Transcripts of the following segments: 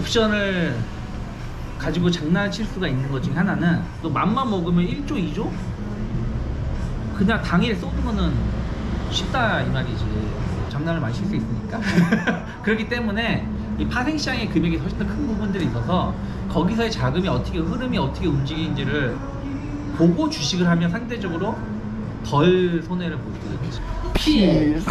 옵션을 가지고 장난칠 수가 있는 것 중에 하나는 또 맘만 먹으면 1조, 2조? 그냥 당일에 쏘는 거는 쉽다 이 말이지. 장난을 많이 칠 수 있으니까. 그렇기 때문에 이 파생시장의 금액이 훨씬 더 큰 부분들이 있어서 거기서의 자금이 어떻게 흐름이 어떻게 움직이는지를 보고 주식을 하면 상대적으로 덜 손해를 볼 수 있겠지. 피스.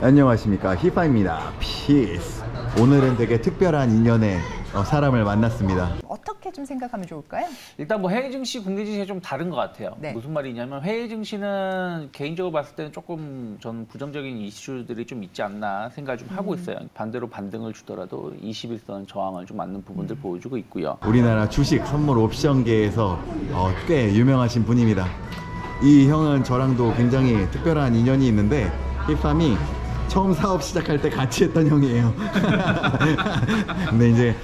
안녕하십니까, 히파입니다. 피스. 오늘은 되게 특별한 인연의 사람을 만났습니다. 어떻게 좀 생각하면 좋을까요? 일단 뭐 해외 증시, 국내 증시가 좀 다른 것 같아요. 네. 무슨 말이냐면 해외 증시는 개인적으로 봤을 때는 조금 전 부정적인 이슈들이 좀 있지 않나 생각을 좀 하고 있어요. 반대로 반등을 주더라도 21선 저항을 좀 맞는 부분들 보여주고 있고요. 우리나라 주식 선물 옵션계에서 꽤 유명하신 분입니다. 이 형은 저랑도 굉장히 특별한 인연이 있는데 히팜이 처음 사업 시작할 때 같이 했던 형이에요. 근데 이제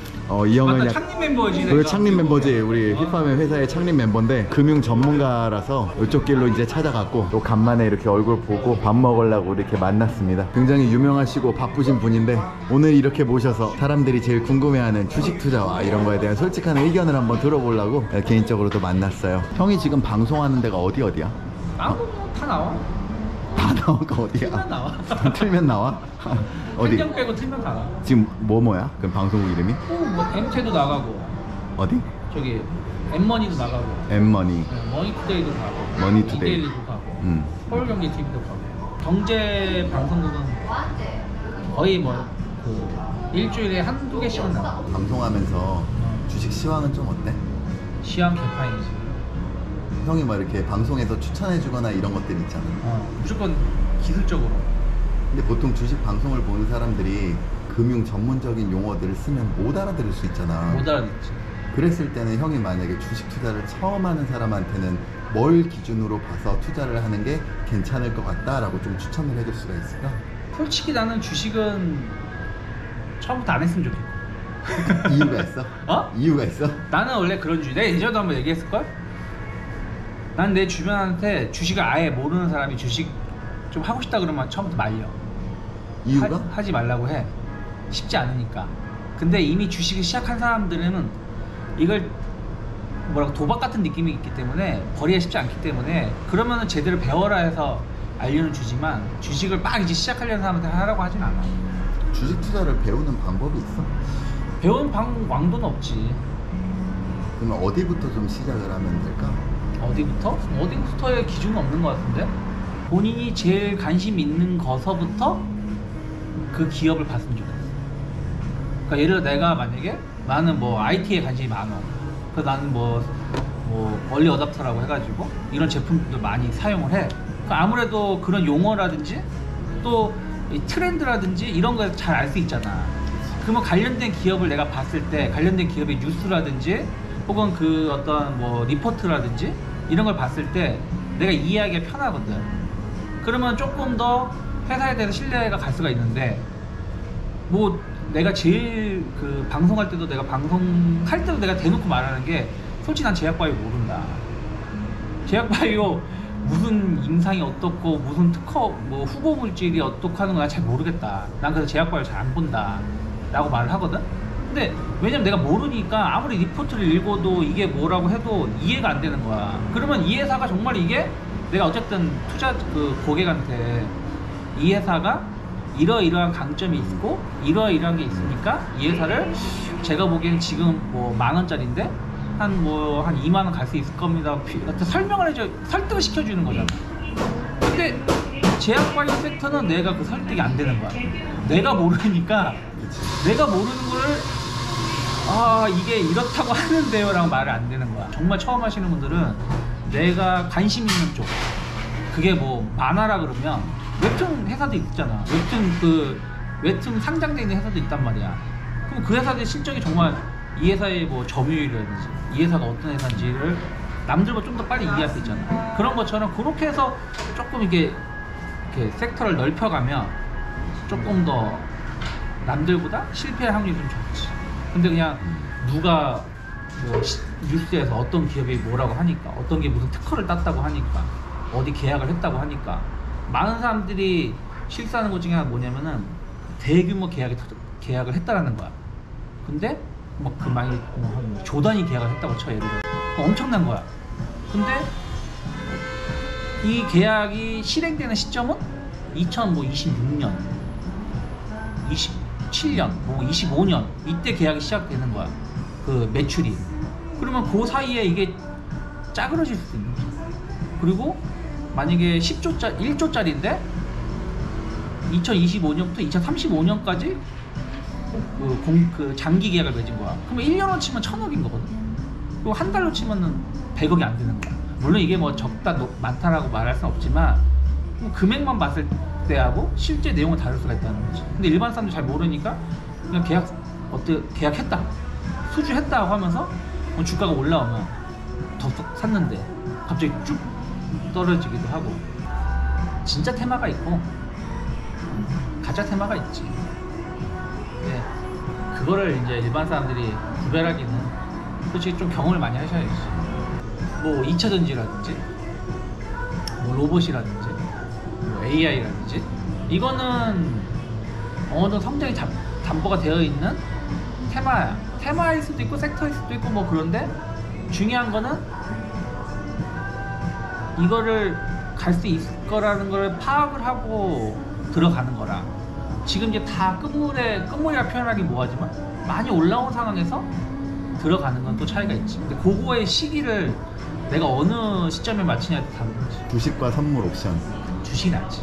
이 형은 창립 멤버지. 그리고 창립 멤버지. 우리 히팜의 회사의 창립 멤버인데 금융 전문가라서 이쪽 길로 이제 찾아갔고 또 간만에 이렇게 얼굴 보고 밥 먹으려고 이렇게 만났습니다. 굉장히 유명하시고 바쁘신 분인데 오늘 이렇게 모셔서 사람들이 제일 궁금해하는 주식 투자와 이런 거에 대한 솔직한 의견을 한번 들어보려고 개인적으로도 만났어요. 형이 지금 방송하는 데가 어디야? 다 나와. 다 나오니까 어디야? 틀면 나와. 틀면 나와? 어디? 한정 빼고 틀면 다 나와. 지금 뭐야? 그럼 방송국 이름이? 뭐 엠체도 나가고 어디? 저기 엠머니도 나가고 엠머니. 머니투데이도 가고 머니투데이. 이데일리도 가고 서울경제TV도 가고 경제 방송국은 거의 뭐 그 일주일에 한두 개씩은 나와. 방송하면서 주식 시황은 좀 어때? 시황 개판이지. 형이 막 이렇게 방송에서 추천해주거나 이런 것들 있잖아. 무조건 기술적으로. 근데 보통 주식 방송을 보는 사람들이 금융 전문적인 용어들을 쓰면 못 알아들을 수 있잖아. 못 알아듣지. 그랬을 때는 형이 만약에 주식 투자를 처음 하는 사람한테는 뭘 기준으로 봐서 투자를 하는 게 괜찮을 것 같다라고 좀 추천을 해줄 수가 있을까? 솔직히 나는 주식은 처음부터 안 했으면 좋겠고. 이유가 있어? 이유가 있어? 나는 원래 그런 주의. 내가 예전에도 한번 얘기했을걸? 난 내 주변한테 주식을 아예 모르는 사람이 주식 좀 하고 싶다 그러면 처음부터 말려. 이유가? 하지 말라고 해. 쉽지 않으니까. 근데 이미 주식을 시작한 사람들은 이걸 뭐라고 도박 같은 느낌이 있기 때문에 버리기가 쉽지 않기 때문에 그러면은 제대로 배워라 해서 알려는 주지만 주식을 막 이제 시작하려는 사람한테 하라고 하진 않아. 주식 투자를 배우는 방법이 있어? 배우는 왕도는 없지. 그러면 어디부터 좀 시작을 하면 될까? 어디부터? 어디부터의 기준은 없는 것 같은데? 본인이 제일 관심 있는 거서부터 그 기업을 봤으면 좋겠어. 그러니까 예를 들어 내가 만약에 나는 뭐 IT에 관심이 많아. 그래서 나는 뭐 얼리 어답터라고 해가지고 이런 제품들도 많이 사용을 해. 그러니까 아무래도 그런 용어라든지 또 이 트렌드라든지 이런 거 잘 알 수 있잖아. 그러면 관련된 기업을 내가 봤을 때 관련된 기업의 뉴스라든지 혹은 그 어떤 뭐 리포트라든지 이런 걸 봤을 때 내가 이해하기가 편하거든. 그러면 조금 더 회사에 대해서 신뢰가 갈 수가 있는데 뭐 내가 제일 그 방송할 때도 내가 방송할 때도 내가 대놓고 말하는 게 솔직히 난 제약바이오 모른다. 제약바이오 무슨 임상이 어떻고 무슨 특허 뭐 후보 물질이 어떻고 하는 거 난 잘 모르겠다. 난 그래서 제약바이오 잘 안 본다 라고 말을 하거든. 근데 왜냐면 내가 모르니까 아무리 리포트를 읽어도 이게 뭐라고 해도 이해가 안 되는 거야. 그러면 이 회사가 정말 이게 내가 어쨌든 투자 그 고객한테 이 회사가 이러이러한 강점이 있고 이러이러한 게 있으니까 이 회사를 제가 보기엔 지금 뭐 10,000원짜리인데 한 2만원 갈 수 있을 겁니다. 설명을 해줘, 설득을 시켜주는 거잖아. 근데 제약바이오 섹터는 내가 그 설득이 안 되는 거야. 내가 모르니까 내가 모르는 거를 이게 이렇다고 하는데요 라고 말을 안 되는 거야. 정말 처음 하시는 분들은 내가 관심 있는 쪽, 그게 뭐 만화라 그러면 웹툰 회사도 있잖아. 웹툰 상장되어 있는 회사도 있단 말이야. 그럼 그 회사들의 실적이 정말 이 회사의 뭐 점유율이라든지 이 회사가 어떤 회사인지를 남들보다 좀 더 빨리 이해할 수 있잖아. 그런 것처럼 그렇게 해서 조금 이렇게 섹터를 넓혀가면 조금 더 남들보다 실패할 확률이 좀 적지. 근데 그냥 누가 뭐 뉴스에서 어떤 기업이 뭐라고 하니까, 어떤 게 무슨 특허를 땄다고 하니까, 어디 계약을 했다고 하니까 많은 사람들이 실수하는 것 중에 하나 뭐냐면은 대규모 계약을 했다라는 거야. 근데 막 그 많이 조 단위 계약을 했다고 쳐, 예를 들어 엄청난 거야. 근데 이 계약이 실행되는 시점은 2026년, 27년, 뭐 25년 이때 계약이 시작되는 거야. 그 매출이. 그러면 그 사이에 이게 짜그러질 수 있는 거야. 그리고 만약에 1조짜리인데 2025년부터 2035년까지 그 장기 계약을 맺은 거야. 그러면 1년으로 치면 1,000억인 거거든. 그리고 한 달로 치면은 100억이 안 되는 거야. 물론 이게 뭐 적다 많다라고 말할 수는 없지만 뭐 금액만 봤을 때하고 실제 내용은 다를 수가 있다는 거지. 근데 일반 사람들 잘 모르니까 그냥 계약했다, 수주했다고 하면서 주가가 올라오면 더 샀는데 갑자기 쭉 떨어지기도 하고. 진짜 테마가 있고 가짜 테마가 있지. 네, 그거를 이제 일반 사람들이 구별하기는 솔직히 좀 경험을 많이 하셔야지. 뭐 2차 전지라든지 뭐 로봇이라든지 뭐 AI라든지 이거는 어느 정도 성장이 담보가 되어 있는 테마야. 테마일 수도 있고 섹터일 수도 있고 뭐. 그런데 중요한 거는 이거를 갈 수 있을 거라는 걸 파악을 하고 들어가는 거라. 지금 이제 다 끝물이라 표현하기 뭐하지만 많이 올라온 상황에서 들어가는 건 또 차이가 있지. 근데 그거의 시기를 내가 어느 시점에 맞추냐에 다른 거지. 주식과 선물 옵션 주식이 낫지.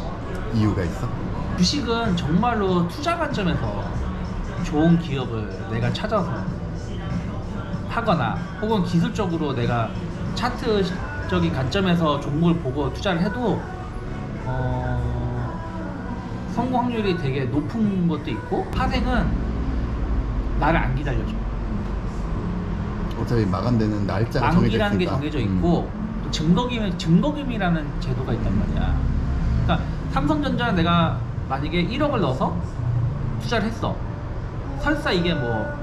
이유가 있어? 주식은 정말로 투자 관점에서 좋은 기업을 내가 찾아서 하거나 혹은 기술적으로 내가 차트적인 관점에서 종목을 보고 투자를 해도 성공 확률이 되게 높은 것도 있고, 파생은 나를 안 기다려줘. 어차피 마감되는 날짜가 정해져 있으니까. 만기라는 게 정해져 있고 또 증거금이라는 제도가 있단 말이야. 그러니까 삼성전자는 내가 만약에 1억을 넣어서 투자를 했어. 설사 이게 뭐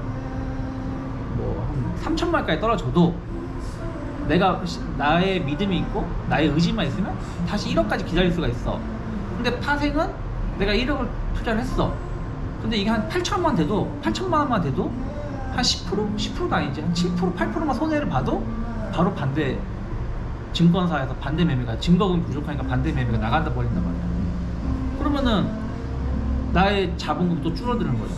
한 3천만 원까지 떨어져도 내가 나의 믿음이 있고 나의 의지만 있으면 다시 1억까지 기다릴 수가 있어. 근데 파생은 내가 1억을 투자를 했어. 근데 이게 한 8천만 원만 돼도 한 10%? 10%도 아니지. 한 7%, 8%만 손해를 봐도 바로 반대 증권사에서 반대 매매가, 증거금이 부족하니까 반대 매매가 나간다 버린단 말이야. 그러면은 나의 자본금이 또 줄어드는 거죠.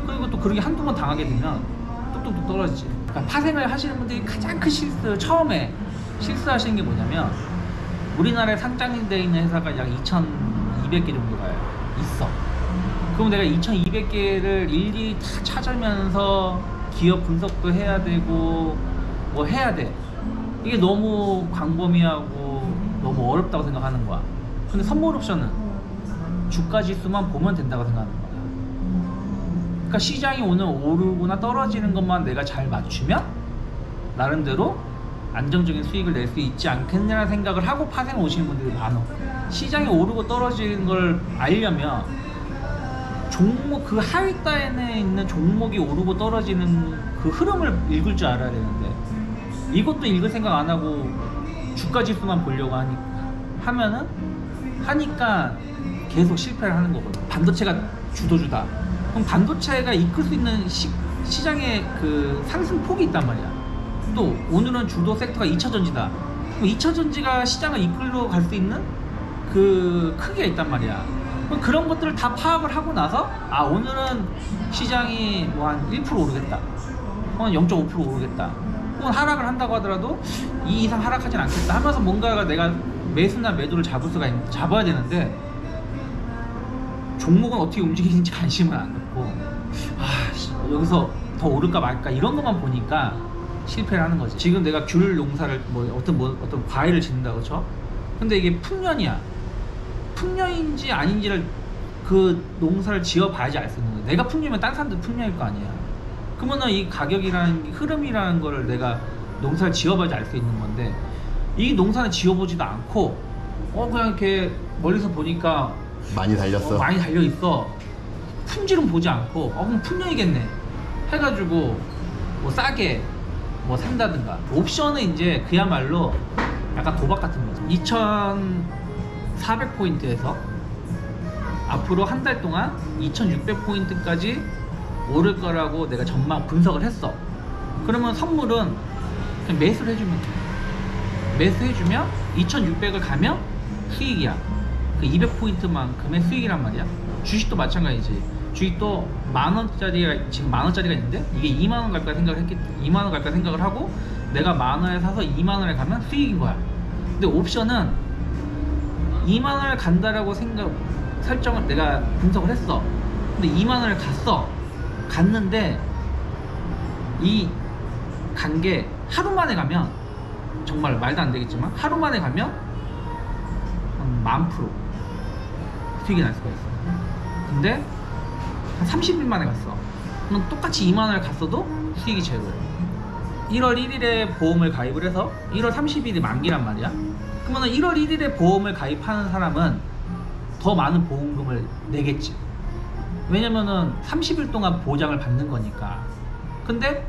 그리고 또 그렇게 한두 번 당하게 되면 뚝뚝뚝 떨어지지. 그러니까 파생을 하시는 분들이 가장 큰 처음에 실수하시는 게 뭐냐면, 우리나라에 상장되어 있는 회사가 약 2,200개 정도가 있어. 그럼 내가 2,200개를 일일이 다 찾으면서 기업 분석도 해야 되고 뭐 해야 돼. 이게 너무 광범위하고 너무 어렵다고 생각하는 거야. 근데 선물 옵션은 주가 지수만 보면 된다고 생각하는 거야. 그러니까 시장이 오늘 오르거나 떨어지는 것만 내가 잘 맞추면 나름대로 안정적인 수익을 낼 수 있지 않겠냐는 생각을 하고 파생 오시는 분들이 많아. 시장이 오르고 떨어지는 걸 알려면 종목, 그 하위 단에 있는 종목이 오르고 떨어지는 그 흐름을 읽을 줄 알아야 되는데, 이것도 읽을 생각 안 하고 주가 지수만 보려고 하니까 계속 실패를 하는 거거든. 반도체가 주도주다. 그럼 반도체가 이끌 수 있는 시장의 그 상승폭이 있단 말이야. 또 오늘은 주도 섹터가 2차 전지다. 그럼 2차 전지가 시장을 이끌러 갈 수 있는 그 크기가 있단 말이야. 그럼 그런 것들을 다 파악을 하고 나서, 아, 오늘은 시장이 뭐 한 1% 오르겠다, 혹은 0.5% 오르겠다, 혹은 하락을 한다고 하더라도 2 이상 하락하진 않겠다 하면서 뭔가가 내가 매수나 매도를 잡아야 되는데, 종목은 어떻게 움직이는지 관심을 안 갖고 여기서 더 오를까 말까 이런 것만 보니까 실패를 하는 거지. 지금 내가 귤 농사를 어떤 과일을 짓는다고 쳐. 근데 이게 풍년인지 아닌지를 그 농사를 지어봐야지 알 수 있는 거야. 내가 풍년이면 딴 사람도 풍년일 거 아니야. 그러면은 이 가격이라는 흐름이라는 거를 내가 농사를 지어봐야지 알 수 있는 건데, 이 농사는 지어보지도 않고 그냥 이렇게 멀리서 보니까 많이 달렸어. 많이 달려 있어. 품질은 보지 않고 그럼 풍년이겠네 해가지고 뭐 싸게 뭐 산다든가. 옵션은 이제 그야말로 약간 도박 같은 거죠. 2400포인트에서 앞으로 한 달 동안 2600포인트까지 오를 거라고 내가 전망 분석을 했어. 그러면 선물은 그냥 매수를 해주면 돼. 매수해주면 2600을 가면 수익이야. 그 200포인트만큼의 수익이란 말이야. 주식도 마찬가지지. 주식도 만원짜리가, 지금 만원짜리가 있는데 이게 2만원 갈까 생각을 2만원 갈까 생각을 하고 내가 만원에 사서 2만원에 가면 수익인 거야. 근데 옵션은 2만원을 간다라고 설정을 내가 분석을 했어. 근데 2만원을 갔는데 이 간 게 하루 만에 가면, 정말 말도 안 되겠지만 하루 만에 가면 한 10,000% 수익이 날 수가 있어. 근데 한 30일 만에 갔어. 그럼 똑같이 2만원을 갔어도 수익이 제로야. 1월 1일에 보험을 가입을 해서 1월 30일이 만기란 말이야. 그러면 1월 1일에 보험을 가입하는 사람은 더 많은 보험금을 내겠지. 왜냐면은 30일 동안 보장을 받는 거니까. 근데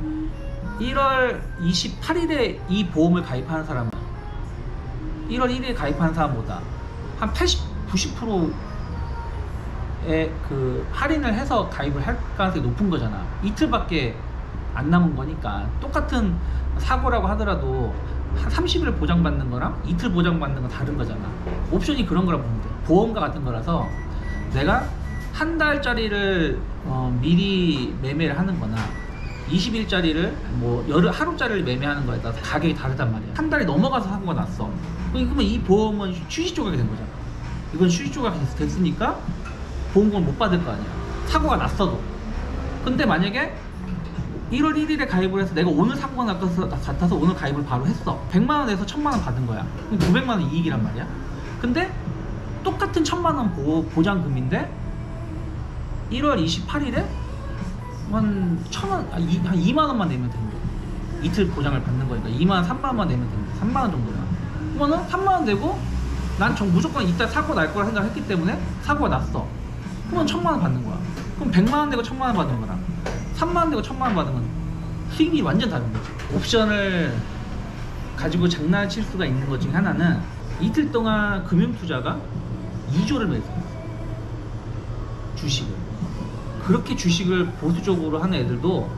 1월 28일에 이 보험을 가입하는 사람은 1월 1일에 가입하는 사람보다 한 80, 90%의 그 할인을 해서 가입을 할 가능성이 높은 거잖아. 이틀밖에 안 남은 거니까. 똑같은 사고라고 하더라도 한 30일 보장받는 거랑 이틀 보장받는 건 다른 거잖아. 옵션이 그런 거라 보면 돼. 보험과 같은 거라서 내가 한 달짜리를 미리 매매를 하는 거나 20일짜리를 뭐 하루짜리를 매매하는 거에 따라서 가격이 다르단 말이야. 한 달이 넘어가서 사고가 났어. 그러면 이 보험은 휴지 조각이 된 거잖아. 이건 휴지 조각이 됐으니까 보험금을 못 받을 거 아니야. 사고가 났어도. 근데 만약에 1월 1일에 가입을 해서 내가 오늘 사고가 같아서 오늘 가입을 바로 했어. 100만원 내서 1000만원 받은 거야. 그럼 900만원 이익이란 말이야. 근데 똑같은 1000만원 보장금인데 1월 28일에 한 1,000원, 한 2만원만 내면 되는 거야. 이틀 보장을 받는 거니까 2만원, 3만원만 내면 되는 거야. 3만원 정도야. 그러면은 3만원 내고 난 무조건 이따 사고 날 거라 생각했기 때문에 사고가 났어. 그러면 1,000만원 받는 거야. 그럼 100만원 내고 1,000만원 받는 거랑 3만원 내고 1,000만원 받는 건 수익이 완전 다른 거지. 옵션을 가지고 장난칠 수가 있는 것 중에 하나는 이틀 동안 금융투자가 2조를 매수했어. 주식을. 그렇게 주식을 보수적으로 하는 애들도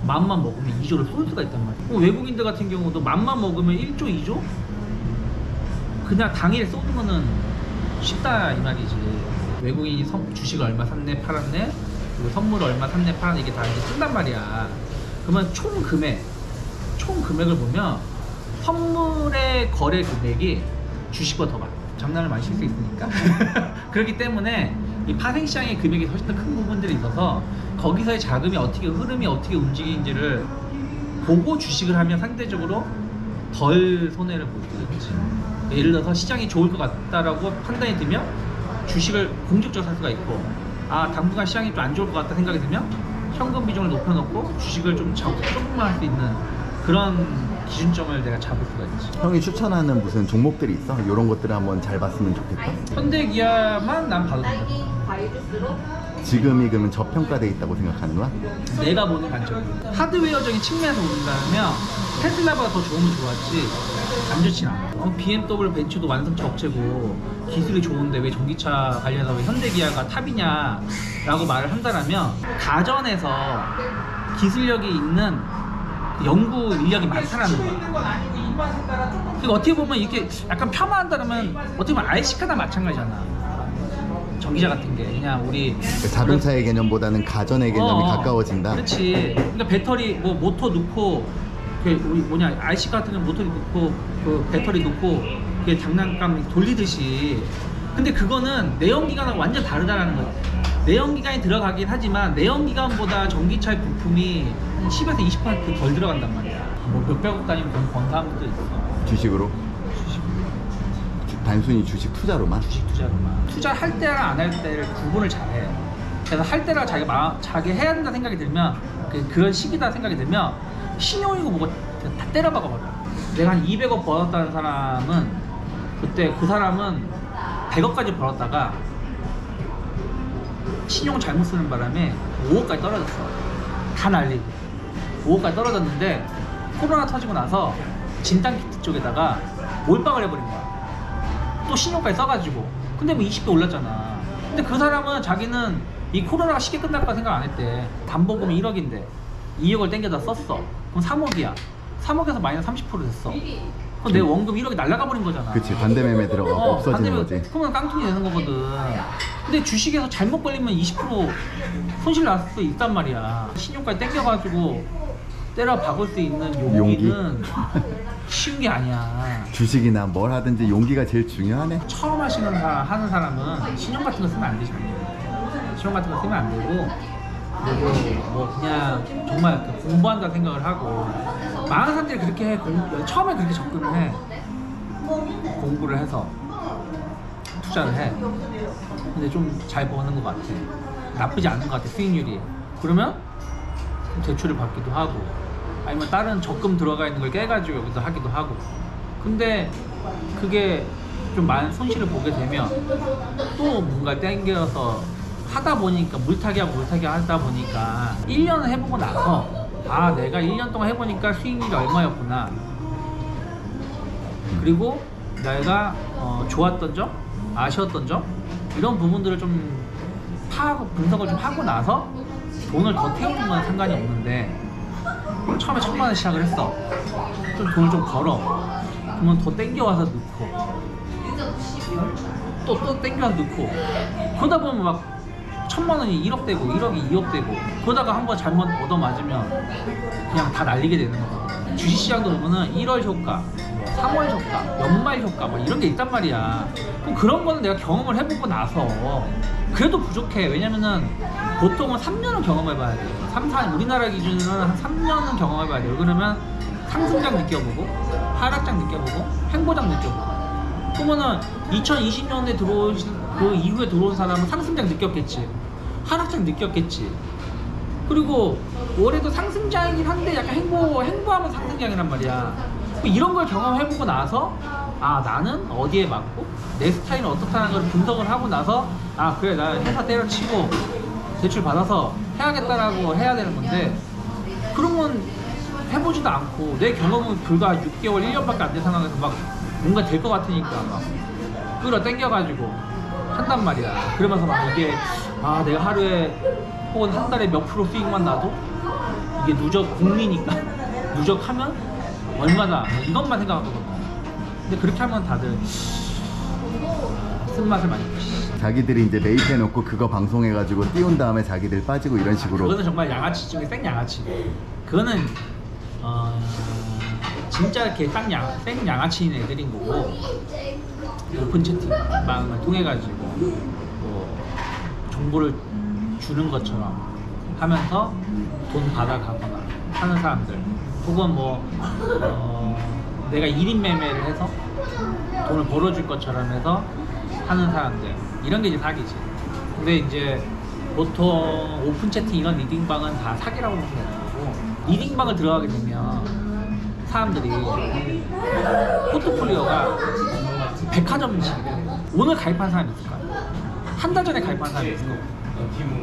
맘만 먹으면 2조를 쏠 수가 있단 말이야. 외국인들 같은 경우도 맘만 먹으면 1조, 2조? 그냥 당일에 쏘는 거는 쉽다 이 말이지. 외국인이 주식을 얼마 샀네 팔았네, 그리고 선물을 얼마 샀네 팔았네, 이게 다 이제 뜬단 말이야. 그러면 총 금액을 보면 선물의 거래 금액이 주식보다 더 많아. 장난을 많이 칠 수 있으니까. 그렇기 때문에 이 파생시장의 금액이 훨씬 더 큰 부분들이 있어서 거기서의 자금이 흐름이 어떻게 움직이는지를 보고 주식을 하면 상대적으로 덜 손해를 볼 수 있지. 예를 들어서 시장이 좋을 것 같다라고 판단이 들면 주식을 공격적으로 살 수가 있고, 당분간 시장이 좀 안 좋을 것 같다 생각이 들면 현금 비중을 높여놓고 주식을 좀 조금만 할 수 있는 그런 기준점을 내가 잡을 수가 있지. 형이 추천하는 무슨 종목들이 있어? 이런 것들을 한번 잘 봤으면 좋겠다. 현대기아만 난 봐도 된다. 지금이 그러면 저평가돼 있다고 생각하는 거야? 내가 보는 관점. 하드웨어적인 측면에서 본다면 테슬라보다 더 좋으면 좋았지 안 좋진 않아. BMW 벤츠도 완성차 업체고 기술이 좋은데 왜 전기차 관련해서 왜 현대기아가 탑이냐라고 말을 한다면 가전에서 기술력이 있는 연구 인력이 많다라는 거야. 그러니까 어떻게 보면 이렇게 약간 폄하한다면 어떻게 보면 RC카나 마찬가지잖아. 전기차 같은 게 그냥 우리 자동차의 개념보다는 가전의 개념이 가까워진다. 그렇지. 그러니까 배터리 뭐 모터 넣고 우리 뭐냐 RC 같은 경우 모터 넣고 그 배터리 넣고 그게 장난감 돌리듯이. 근데 그거는 내연기관하고 완전 다르다라는 거야. 내연기관이 들어가긴 하지만 내연기관보다 전기차의 부품이 10에서 20% 덜 들어간단 말이야. 뭐 몇백억 단위로 번 사람들도 있어. 주식으로? 단순히 주식 투자로만? 주식 투자로만. 투자할 때랑 안 할 때를 구분을 잘해. 그래서 할 때랑 자기 해야 된다 생각이 들면 그런 시기다 생각이 들면 신용이고 뭐고 다 때려박아 버려. 내가 한 200억 벌었다는 사람은 그때 그 사람은 100억까지 벌었다가 신용 잘못 쓰는 바람에 5억까지 떨어졌어. 다 날리고 5억까지 떨어졌는데 코로나 터지고 나서 진단 키트 쪽에다가 몰빵을 해버린 거야. 또 신용까지 써가지고. 근데 뭐 20배 올랐잖아. 근데 그 사람은 자기는 이 코로나가 쉽게 끝날 거라 생각 안 했대. 담보금이 1억인데 2억을 땡겨다 썼어. 그럼 3억이야. 3억에서 마이너스 30% 됐어. 그럼 내 원금 1억이 날아가 버린 거잖아. 그치, 반대매매 들어가고 없어지는 거지. 그러면 깡통이 되는 거거든. 근데 주식에서 잘못 걸리면 20% 손실 날 수 있단 말이야. 신용까지 땡겨가지고 때려 박을 수 있는 용기는 쉬운 게 아니야. 주식이나 뭘 하든지 용기가 제일 중요하네. 처음 하는 사람은 신용 같은 거 쓰면 안 되지. 신용 같은 거 쓰면 안 되고, 그리고 뭐 그냥 정말 공부한다 생각을 하고, 많은 사람들이 그렇게 해. 처음에 그렇게 접근을 해. 공부를 해서 투자를 해. 근데 좀 잘 버는 것 같아. 나쁘지 않은 것 같아, 수익률이. 그러면 대출을 받기도 하고, 아니면 다른 적금 들어가 있는 걸 깨가지고 여기서 하기도 하고. 근데 그게 좀 많은 손실을 보게 되면 또 뭔가 땡겨서 하다 보니까 물타기 하다 보니까 1년을 해보고 나서, 아, 내가 1년 동안 해보니까 수익률이 얼마였구나. 그리고 내가 좋았던 점, 아쉬웠던 점, 이런 부분들을 좀 분석을 좀 하고 나서 돈을 더 태우는 건 상관이 없는데, 처음에 1,000만 원 시작을 했어. 좀 돈을 좀 벌어. 그러면 더 땡겨와서 넣고, 또 땡겨와서 넣고, 그러다 보면 막 1,000만 원이 1억 되고 1억이 2억 되고, 그러다가 한번 잘못 얻어맞으면 그냥 다 날리게 되는 거야. 주식시장도 보면은 1월 효과, 3월 효과, 연말 효과 막 이런 게 있단 말이야. 그럼 그런 거는 내가 경험을 해보고 나서 그래도 부족해. 왜냐면은 보통은 3년은 경험해봐야 돼. 4, 우리나라 기준으로는 한 3년은 경험해봐야 돼. 그러면 상승장 느껴보고, 하락장 느껴보고, 횡보장 느껴보고. 그러면은 2020년에 그 이후에 들어온 사람은 상승장 느꼈겠지, 하락장 느꼈겠지. 그리고 올해도 상승장이긴 한데 약간 횡보하면 상승장이란 말이야. 이런 걸 경험해보고 나서, 아, 나는 어디에 맞고 내 스타일은 어떻다는 걸 분석을 하고 나서, 아, 그래, 나 회사 때려치고 대출 받아서 해야겠다라고 해야 되는 건데, 그러면 해보지도 않고 내 경험은 불과 6개월, 1년밖에 안 된 상황에서 막 뭔가 될 것 같으니까 막 끌어당겨가지고 한단 말이야. 그러면서 막 이게, 아, 내가 하루에 혹은 한 달에 몇 프로 수익만 나도 이게 공리니까 누적하면 얼마나, 이것만 생각하거든. 근데 그렇게 하면 다들 쓴맛을 많이 보시. 자기들이 이제 매입해놓고 그거 방송해가지고 띄운 다음에 자기들 빠지고 이런 식으로. 그거는 정말 양아치 중에 생양아치. 그거는 진짜 이렇게 생양아치인 애들인 거고, 오픈 채팅방을 통해 가지고 뭐 정보를 주는 것처럼 하면서 돈 받아가거나 하는 사람들, 혹은 뭐 내가 1인 매매를 해서 돈을 벌어줄 것처럼 해서 하는 사람들, 이런 게 이제 사기지. 근데 이제 보통 오픈 채팅 이런 리딩방은 다 사기라고 보시면 되고, 리딩방을 들어가게 되면 사람들이 포트폴리오가 백화점식이래. 오늘 가입한 사람이 있을 거야. 한 달 전에 가입한 사람이 있을 거고,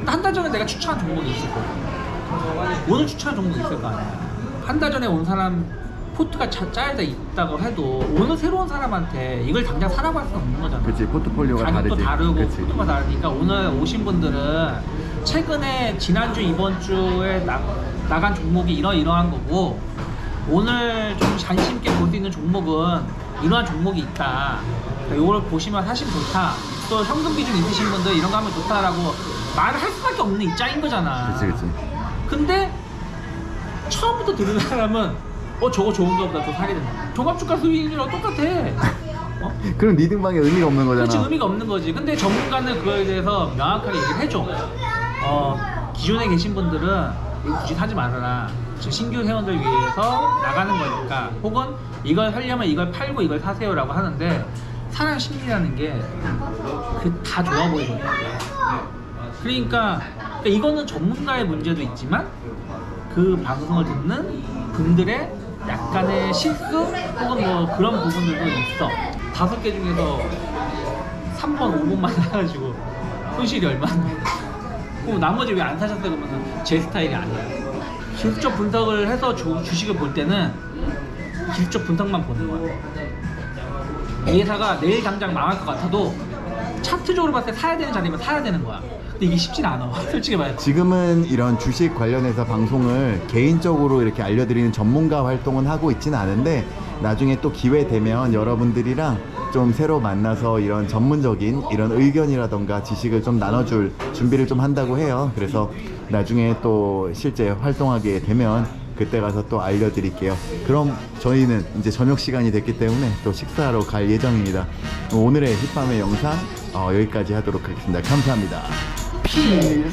한 달 전에 내가 추천한 종목이 있을 거고, 오늘 추천한 종목이 있을 거 아니야. 한 달 전에 온 사람 포트가 짜여져 있다고 해도 오늘 새로운 사람한테 이걸 당장 사라고 할 수는 없는 거잖아. 그치, 포트폴리오가 가격도 다르지. 다르고, 그치. 포트가 다르니까 오늘 오신 분들은 최근에 지난주 이번 주에 나간 종목이 이러한 거고, 오늘 좀 관심 있게 볼 수 있는 종목은 이러한 종목이 있다, 이걸 보시면 사실 좋다, 또 현금 비중 있으신 분들 이런 거 하면 좋다라고 말을 할 수밖에 없는 입장인 거잖아. 그치. 근데 처음부터 들은 사람은 저거 좋은가 보다, 더 사게 된다. 종합주가 수익률이랑 똑같아. 그럼 리딩방에 의미가 없는 거잖아. 그렇지, 의미가 없는 거지. 근데 전문가는 그거에 대해서 명확하게 얘기를 해줘. 기존에 계신 분들은 이거 굳이 사지 말아라. 지금 신규 회원들 위해서 나가는 거니까, 혹은 이걸 하려면 이걸 팔고 이걸 사세요라고 하는데, 사람 심리라는 게 다 좋아 보이거든요. 그러니까 이거는 전문가의 문제도 있지만 그 방송을 듣는 분들의 약간의 실수 혹은 뭐 그런 부분들도 있어. 5개 중에서 3번, 5번만 사가지고 손실이 얼마나. 그럼 나머지 왜 안 사셨어요? 그러면 제 스타일이 아니야. 기술적 분석을 해서 주식을 볼 때는 기술적 분석만 보는 거야. 이 회사가 내일 당장 망할 것 같아도 차트적으로 봤을 때 사야 되는 자리면 사야 되는 거야. 근데 이게 쉽진 않아. 솔직히 말해. 지금은 이런 주식 관련해서 방송을 개인적으로 이렇게 알려드리는 전문가 활동은 하고 있지는 않은데 나중에 또 기회 되면 여러분들이랑 좀 새로 만나서 이런 전문적인 이런 의견이라던가 지식을 좀 나눠줄 준비를 좀 한다고 해요. 그래서 나중에 또 실제 활동하게 되면 그때 가서 또 알려드릴게요. 그럼 저희는 이제 저녁 시간이 됐기 때문에 또 식사하러 갈 예정입니다. 오늘의 힙밤의 영상 여기까지 하도록 하겠습니다. 감사합니다. 피스.